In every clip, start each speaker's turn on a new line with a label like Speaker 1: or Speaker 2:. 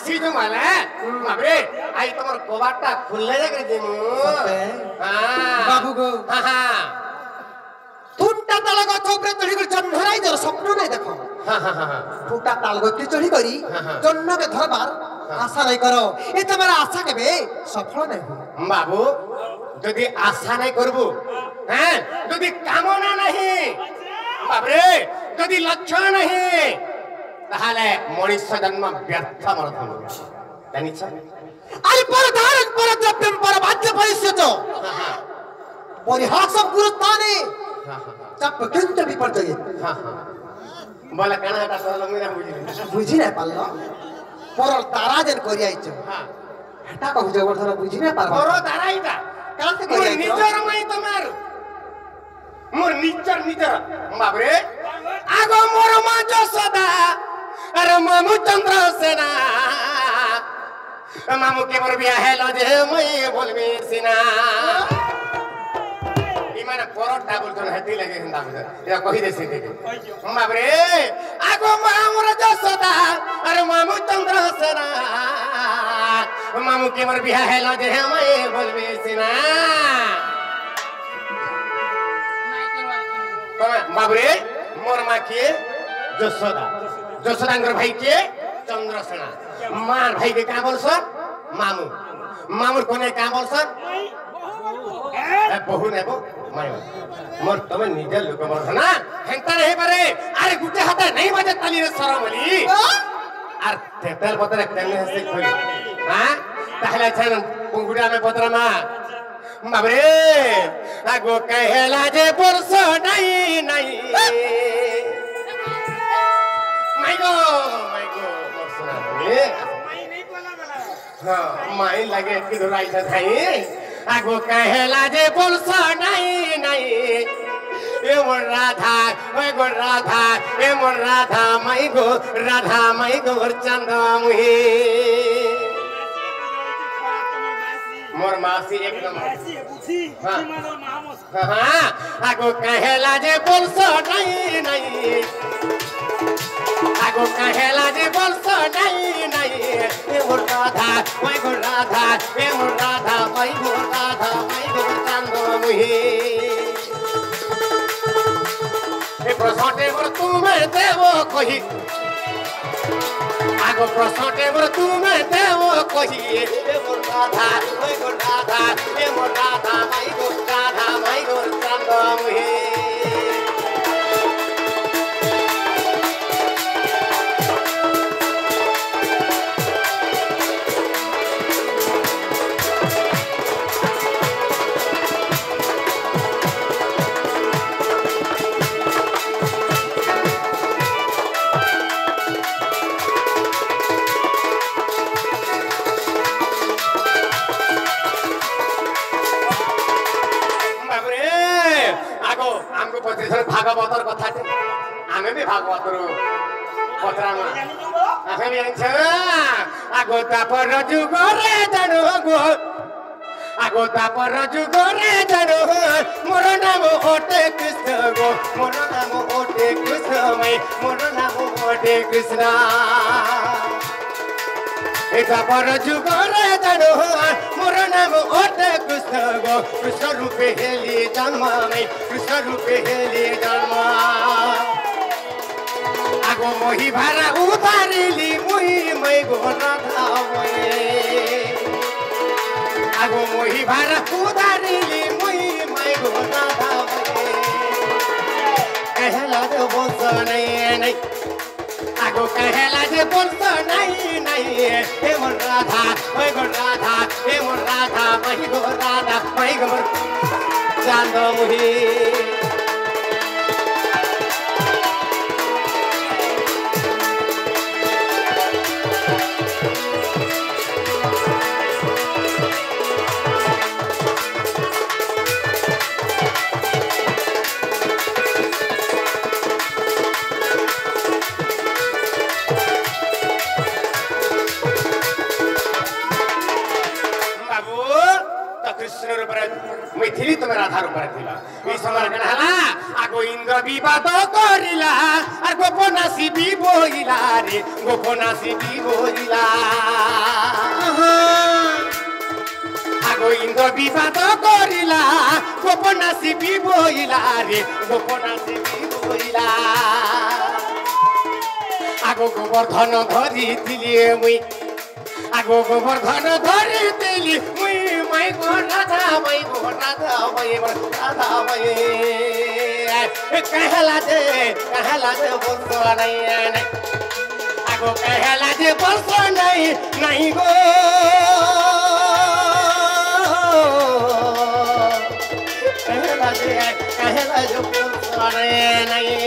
Speaker 1: आसी जो माले बाबरे आई तमर कबाटा खुलले जाके दिमु हां
Speaker 2: बाबू गो
Speaker 1: हां
Speaker 2: फुटा ताल गछ ऊपर चढ़ी कर जन्हराई जर स्वप्न नहीं देखो
Speaker 1: हां
Speaker 2: फुटा ताल गछ चढ़ी करी जन्न के धरबार आशा नहीं करो ए तुम्हारा आशा केबे सफल नहीं हो
Speaker 1: बाबू যদি আশা নাই করব হ্যাঁ যদি কামনা नहीं বাবরে যদি লক্ষ্য नहीं তাহলে মনুষ্য জন্ম ব্যর্থ মরণ হবে জানিছ
Speaker 2: আরে পরধারণ পরদ্রব্যম পরবাদ্য পরিষ্যত পরিহাসম গুরুত্বানে চাপ কিন্তু বিপর্যয়
Speaker 1: বলে কানা এটা সরল মিনা
Speaker 2: বুঝি না পারল পর তারা যেন করি আইছো
Speaker 1: হ্যাঁ
Speaker 2: এটা কহু জবরদস্ত বুঝি না পারল
Speaker 1: পর দাঁড়াইটা
Speaker 2: কাছে
Speaker 1: মোর
Speaker 2: করি আইছো
Speaker 1: নিজর মাই তোমার মোর নিজর বাবরে আগো মোর মা যশোদা আরে মামু চন্দ্র সেনা মামু কে মোর বিয়া হেলো যে মই বলবি সিনা ইমানে পরটা বলছন হেতি লাগে হিন্দা বুঝা এটা কই দেছি দেখে বাবরে আগো মা মোর যশোদা আরে মামু চন্দ্র সেনা মামু কে মোর বিয়া হেলো যে মই বলবি সিনা বাবরে মোর মা কে যশোদা যশোদাঙ্গর ভাই কে চন্দ্রসেনা মার ভাই কে কা বলছ মামু মামুর কোনে কা বলছ বহু নেব মাই মোর তুমি নিজের লোক বলছ না হেনতা রে পারে আরে গুটে হাতে নাই বাজে তালি রে সরমলি আর তেতেল পতরে কেনে হসে কই হ্যাঁ তাহলে ছান পুঙ্গুড়া মে পতরা বাবরে আগো কহেলা যে বর্ষ নাই নাই মাইগো বর্ষ নাই হ্যাঁ মাই লাগে কি ধরাইছে থাই আগো কহেলা যে বর্ষ নাই নাই এ মোর রাধা ওই গো রাধা এ মোর রাধা মাইগো চাঁদ মুহি मोर मासी एकदम हाँ आगो कहेला जे बोलसो नहीं आगो कहेला जे बोलसो नहीं ए मोर राधा ओई गो राधा ए मोर राधा ओई गो राधा ओई गो चांद मुही ए प्रसटे मोर तुमे देवो कहि आगो प्रसटे मोर तुमे देवो कहि ए मोर राधा ओई गो राधा ए मोर राधा ओई गो राधा ओई गो चांद मुही भागवतर कथा आमे भी भागवतर पत्रामा आमे भी आन्छ आगो तापर जुगरे जानु गो आगो तापर जुगरे जानु मोर नाम ओटे कृष्ण गो मोर नाम ओटे कृष्ण मै मोर नाम ओटे कृष्ण ए तापर जुगरे जानु मोर नाम ओटे कृष्ण गो कृष्ण रूपे हेली जन्म मै कृष्ण रूपे हेली जन्म आगो मोही भारा उतारिली मुही मै गो राधा आगो मोही भारा उतारिली मुही मै गो राधा कहला दे बोलस नहीं आगो कहला जे बोलस नहीं हे मोर राधा ओई गो राधा हे मोर राधा मै गो राधा मै गो चांद मुही मिथिली तुम राधा रूपर थिला ई समय कन हला आगो इंद्र विवाद करिला आ गोपनासी भी बोइला रे गोपनासी भी बोइला বিবাদ করিলা গোপনাসী বইলা রে গোপনাসী বইলা আগো গোবর্ধন ধরিଥିଲି মুই আগো গোবর্ধন ধরিଥିଲି মুই মাই গো রাধা মাই রাধা মাই कहला जे बोलतो नहीं আগো कहला जे बोलतो नहीं गो कहला जे बोलतो नहीं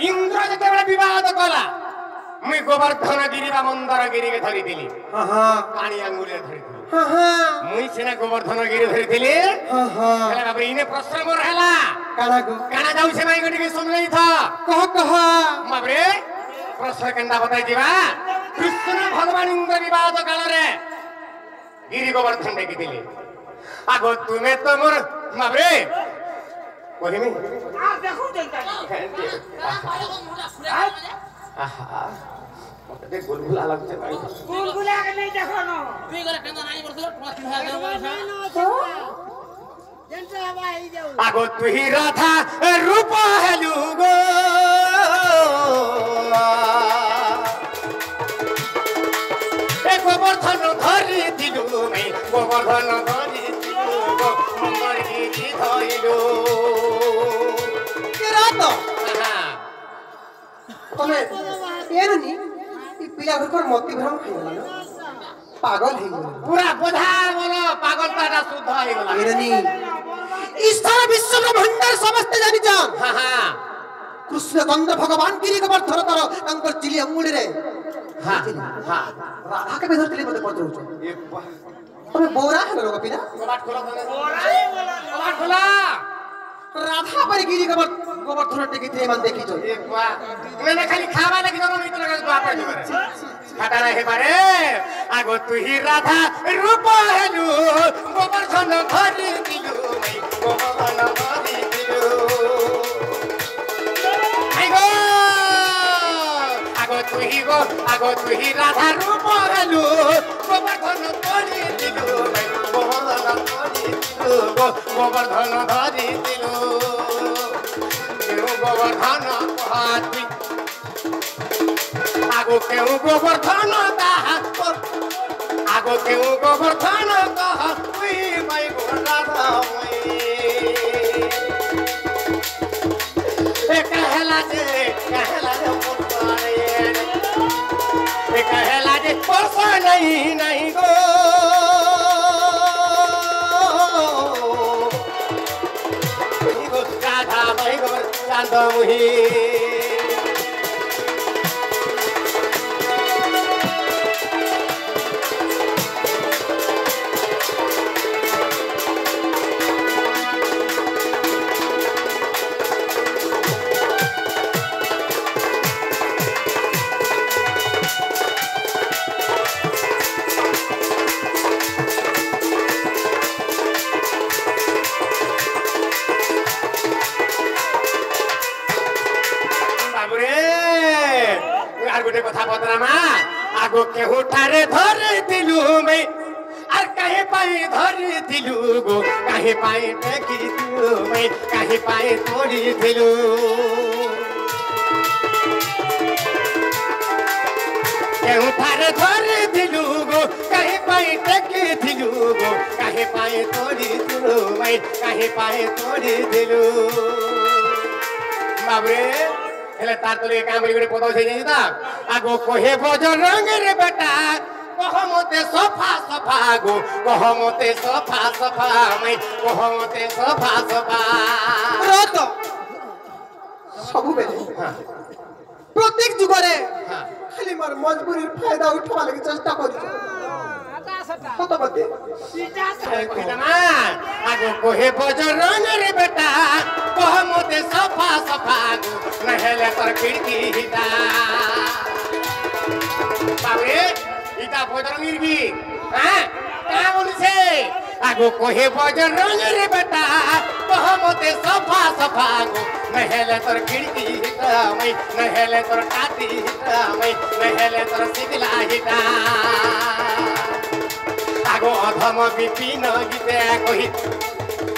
Speaker 1: इंद्र जते विवाद कला मुई गोवर्धन गिरी बा मंदर गिरी के धरी दिली पानी अंगुले धरी मुई सेना गोवर्धन गिरी धरी दिली हेला बाबू इने प्रश्न मोर हला काना जाऊ से माई गटी के सुन नहीं था कह बाबरे प्रश्न केंदा बताई दिबा कृष्ण भगवान इंद्र विवाद काल रे गिरी गोवर्धन देखि दिली आगो तुमे तो मोर बाबरे कोहिमी आ देखो जंता आहा मते गुलगुला लागते भाई गुलगुला के नहीं देखो न तुई गरे केंदा नानी बरसलो जंता भाई जाऊ आगो तुही राधा रूप हेलु गो ए गोवर्धन धरि दिलु मै गोवर्धन धरि दिलु गो मंगर गिरी धइलु
Speaker 2: तमे एरनी ई पिला घर मोती भ्रम खाइला न पागल हे गेल
Speaker 1: पूरा बोधा बोलो पागल ताटा शुद्ध हे गेला
Speaker 2: एरनी ईश्वर विश्व ब्रह्मांड समस्त जानि जान
Speaker 1: हां
Speaker 2: कृष्ण चंद्र भगवान गिरी गोवर्धन तर अंकर चिली अंगुली रे
Speaker 1: हां
Speaker 2: राधा के बेधर तिले मते पड़तो ए तमे बोरा है लोग पिना
Speaker 1: कबाट खोला बोरा ही बोला कबाट खोला
Speaker 2: राधा पर गिरी गोवर्धन टेकी थे मन देखी जो
Speaker 1: एक बा मैंने खाली खावा लगी जरो नहीं तो लगा बाप रे खाटा रहे बारे आगो तू ही राधा रूप हेलु गोवर्धन धरि दिलु मै गोवर्धन धरि दिलु आगो आगो तू ही राधा रूप हेलु गोवर्धन धरि दिलु मै गोवर्धन धरि दिलु गोवर्धन धरि दिलु गोवर्धन हाथी आगो केहू गोवर्धन दाहा आगो केहू गोवर्धन कहा उई माई राधा उई ए कहला जे पुतारे ए कहला जे पोसा नहीं गो राधा माई गो चांदमुही कथा बदरामा आगो केहू ठारे धरि दिलु मै आर काहे पाई धरि दिलु गो काहे पाई टेकी दिलु मै काहे पाई तोड़ी दिलु केहू ठारे धरि दिलु गो काहे पाई टेकी दिलु गो काहे पाई तोड़ी दिलु मै काहे पाई तोड़ी दिलु बाबरे हेले तार तले काम करे पदो छै नि ता आगो कोहे बज रंग रे बेटा कह मते सफा सफा गो कह मते सफा सफा मै कह मते सफा सफा
Speaker 2: रत सब बेले प्रत्येक जुगरे खाली मार मजबूरी फायदा उठवा लागि चेष्टा करि कत बदे
Speaker 1: आगो कोहे बज रंग रे बेटा कह मते सफा सफा गो नहेले तर खिड़की हिता बाबरे इता बजरंग मिर्गी हां का बोलছে आगो कोहे बजरंग रे बेटा कह मते सफा सफा गो नहेले तर खिड़की हिता मैं नहेले तर काटी हिता मैं नहेले तर सिगला हिता आगो अधम विपिन गीते कहि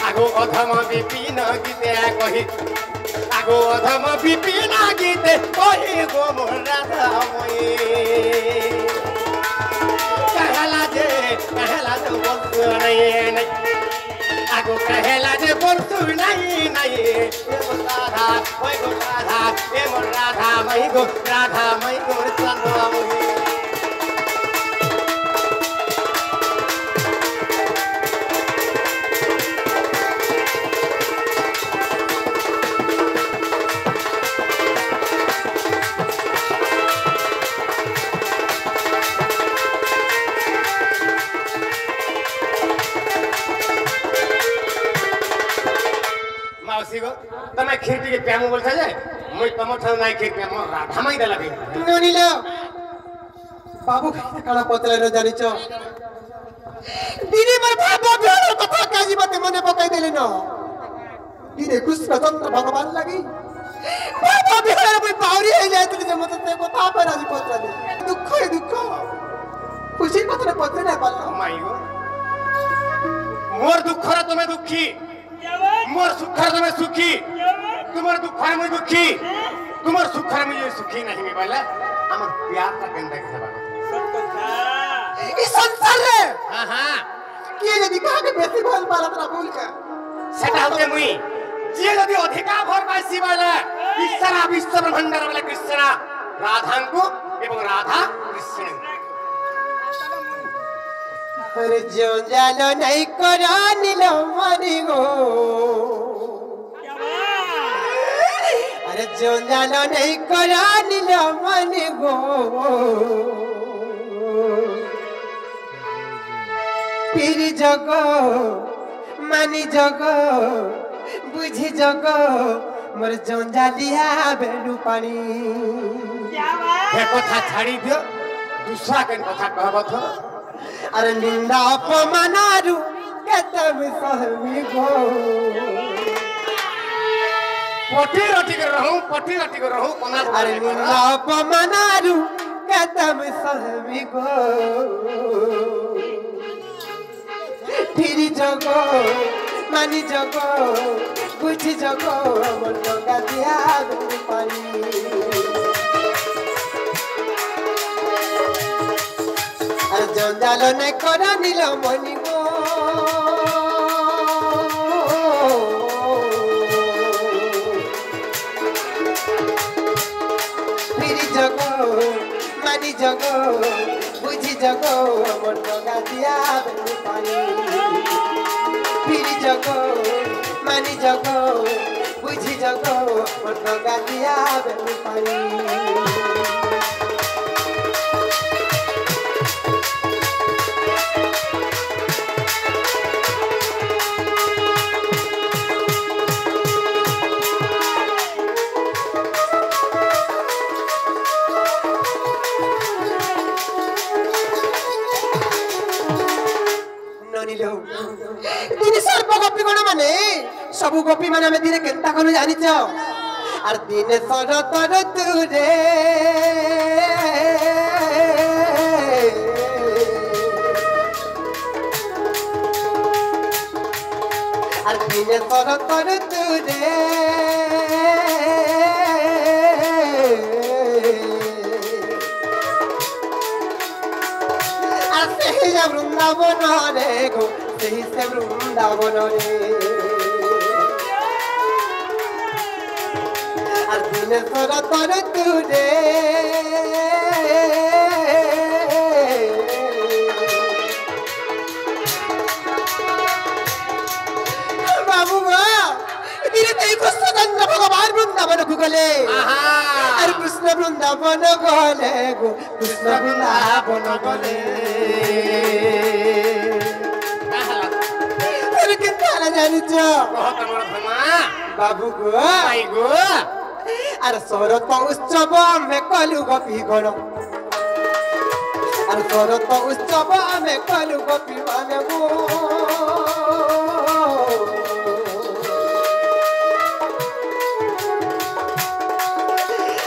Speaker 1: आगो अधम विपिन गीते कहि आगो अधम विपिन गीते कहि गो मोर राधा मोई कहला जे बोलसु नहीं आगो कहला जे बोलसु नहीं नहीं ए मोर राधा मैं गो राधा ए मोर राधा मैं गो राधा मैं गो चंद्र मोई तमे खिड़की के प्यामो बोलता जाए मैं तमो ठाउ नाइ खिड़की म राधा माई देला बे
Speaker 2: ननिल बाबू खाइते काला पतले न जानिचो दिने मर बाबू बेर कथा काजी मते मने पकाई देले न दिने कृष्ण चंद्र भगवान लागि बाबू बेर मैं पाउरी हे जाइतले जे मते ते कथा पर आज पतले दुख खुशी कथा पतले न पालो
Speaker 1: माई गो मोर दुख रे तुमे दुखी मोर सुख रे तुमे सुखी तुम्हारे दुख रे मैं दुखी तुम्हारे सुख रे मैं सुखी नहीं मैं बोला हमर प्यार का गंदा के बाबू
Speaker 2: सब कथा ई संसार रे
Speaker 1: हां
Speaker 2: के यदि कहा के बेसी बोल पाला तरा भूल का
Speaker 1: सेटा होते मुई जे यदि अधिकार भर पासी बोला ईश्वर विश्व ब्रह्मांड वाला कृष्ण राधा को एवं राधा कृष्ण
Speaker 2: अरे जो जानो नहीं करा नीलो मनी गो अरे जो जानो नहीं करा नीलो मनी गो पीर जगो मानी जगो बुझी जगो मोर जंजालिया बेलू पानी
Speaker 1: हे कथा छाड़ी दियो दूसरा के कथा कहबो थो
Speaker 2: अरे निंदा अपमानारू कतम सहमी गो
Speaker 1: पटी रोटी कर रहूं कोना
Speaker 2: अरे निंदा अपमानारू कतम सहमी गो फिर जगो मानी जगो बुझी जगो मन का दिया पानी अरे जंजालो ने करा नीलो मनी गो फिर जगो मानी जगो बुझी जगो मन का दिया पानी फिर जगो मानी जगो बुझी जगो मन का दिया पानी दिन सर्प गोपी गण माने सबु गोपी माने हमें दिन केंता कनु जानि छ आर दिन सरतर तुरे आर दिन सरतर तुरे आर से वृंदावन रे गो से वृंदावन रे आर दिन सरतर तुरे बाबू धीरे धीरे कृष्ण चंद्र भगवान वृंदावन को गले अरे कृष्ण वृंदावन गले गो कृष्ण वृंदावन गले अरे कितना जानी छ
Speaker 1: बहुत बड़ा धर्मा
Speaker 2: बाबू गो
Speaker 1: भाई गो
Speaker 2: अरे शरत उत्सव में कलु गोपी गण अरे शरत उत्सव में कलु गोपी मान गो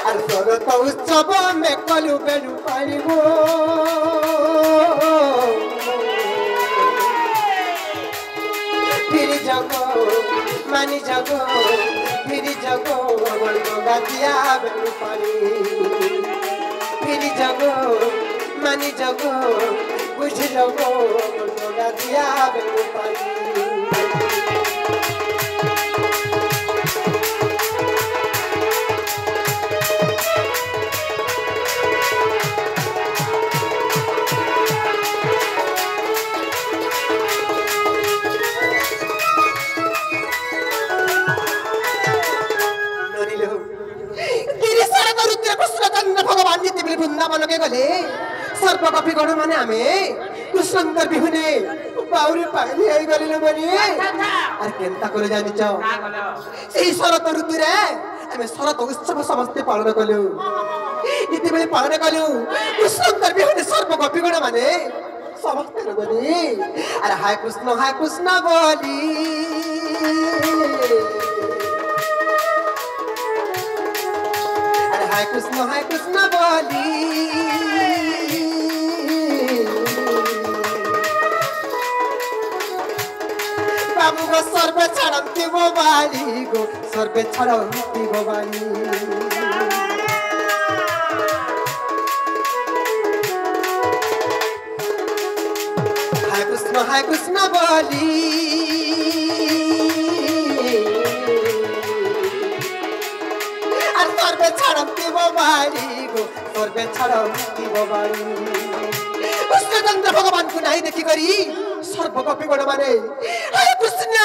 Speaker 2: अरे शरत उत्सव में कलु बेणु पानी गो फिर जगो मानी जगो फिर जगो गाजिया बेणु पानी फिर जगो मानी जगो बुझ जगो गाजिया बेणु पानी भगवान जी तिमीले वृन्दावन के गले सर्प कपी गण माने आमे कृष्णकर बिहुने बाउरी पानी आई गलिन बनी अरे केनता करे जानि छ सेही शरत ऋतु रे आमे शरत उत्सव समस्त पालन कलु इति बेले पालन कलु कृष्णकर बिहुने सर्प कपी गण माने समस्त गनी अरे हाय कृष्ण बोली हाय कृष्ण बोली बाबू गो सर्वे छाड़ती गो बाली गो सर्वे छाड़ती गो बाली हाय कृष्ण बोली सर्वे छाड़ती गो बाली गो सर्वे छाड़ती गो बाली कृष्णचंद्र भगवान को नहीं देखी करी सर्व कपी गण माने हाय कृष्ण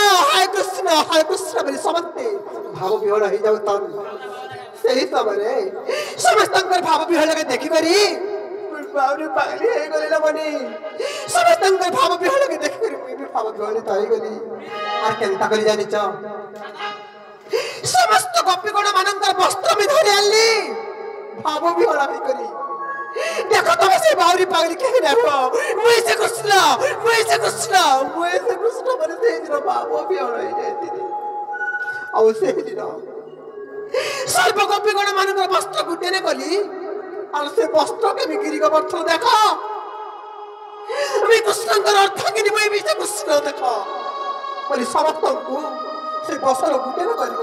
Speaker 2: बोली समस्ते भाव विहल हो जाऊ तन सही समय समस्त भाव विहल के देखी करी बावरी पागली हे गलिला बनी समस्त भाव विहल के देखी करी मैं भी भाव विहल ताई गली आर केनता करी जानि छ समस्त गोपीगण मानकर वस्त्र में धरि आली भाव भी हला करी देखो तुम से बावरी पागली के देखो मुझे से कृष्ण मुझे से कृष्ण माने से दिन भाव भी हला जाती औ से दिन सर्व गोपीगण मानकर वस्त्र गुटेने गली और से वस्त्र के बिक्री का वस्त्र देखो मैं कृष्ण का अर्थ के मैं भी से कृष्ण देखो बोली समस्त को से वस्त्र गुटेने करी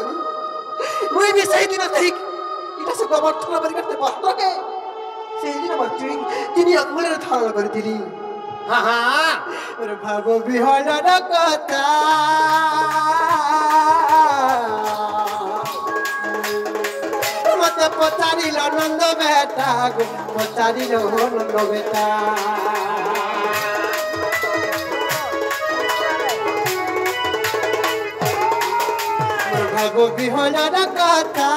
Speaker 2: मुई भी सही दिन सही इटा से गोवर्धन बरी करते वस्त्र के सही दिन बच्ची तिनी अंगुलेर धारण करथिली
Speaker 1: हां हां
Speaker 2: अरे भागो बिहळर कथा मते पचारिल नंद बेटा गो पचारिल हो नंद बेटा भागो बिहळर कथा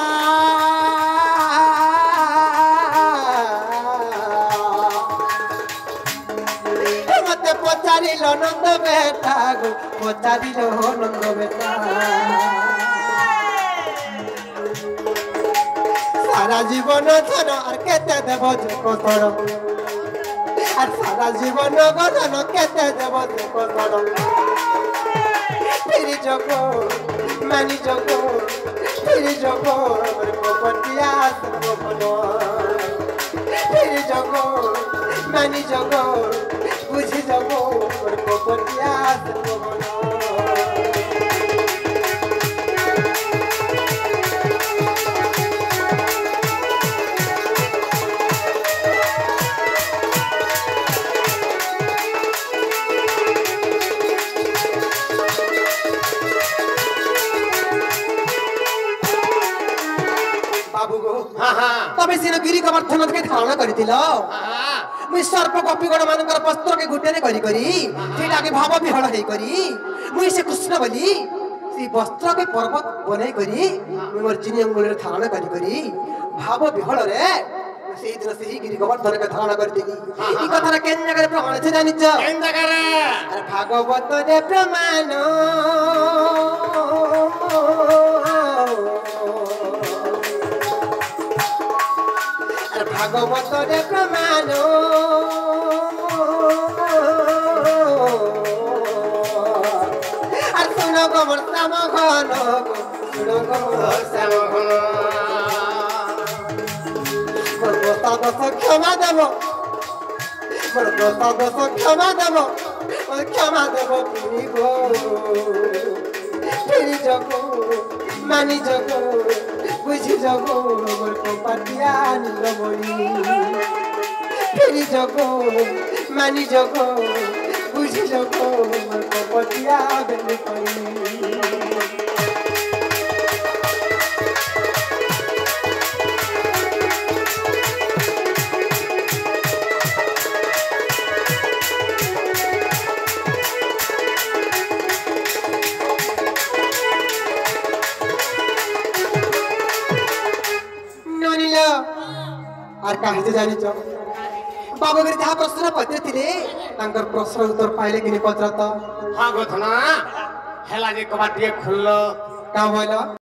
Speaker 2: मते पचारिल नंद बेटा गो पचारिल हो नंद बेटा सारा जीवन धन और केते देव जे कोथर और सारा जीवन गधन केते देव जे कोथर फिर जगो मानी जगो फिर जगो पटिया सबनो फिर जगो मानी जगो बुझी जगो पटिया सबनो तबे सिन गिरी गोवर्धन के धारण करथिलो मुई सर्प गोपीगण मानकर वस्त्र के गुटेने करी करी सेटा के भाव विहल हेई करी मुई से कृष्ण बोली सी वस्त्र के पर्वत बनै करी मुई मोर चिनी अंगुल धारण करी करी भाव विहल रे सेही दिन सेही गिरी गोवर्धन के धारण करथिली ई कथा केन जगह प्रमाण छै जानि छ
Speaker 1: केन जगह रे
Speaker 2: अरे भागवत रे प्रमाण ভাগবতরে প্রমাণ আর শুন গো মোর শ্যাম ঘন শুন গো মোর শ্যাম ঘন মোর গোতা দশ ক্ষমা দেব মোর গোতা দশ ক্ষমা দেব ক্ষমা দেব ফিরি যগ মানি যগ বুঝি যগ মোর কপাটিয়া নীলমণি ফিরি যগ মানি যগ বুঝি যগ মোর কপাটিয়া বেলকনি আর কাহিতে জানিছ বাবুগিরি যাহা প্রশ্ন পচারিଥିଲେ ତାଙ୍କର ପ୍ରଶ୍ନ ଉତ୍ତର ପାଇଲେ କି ନି ପଚାରତ
Speaker 1: ହଁ ଗୋଧନ ହେଲା ଯେ କବାଟ ଟିକେ ଖୋଲ
Speaker 2: କା ବୋଇଲ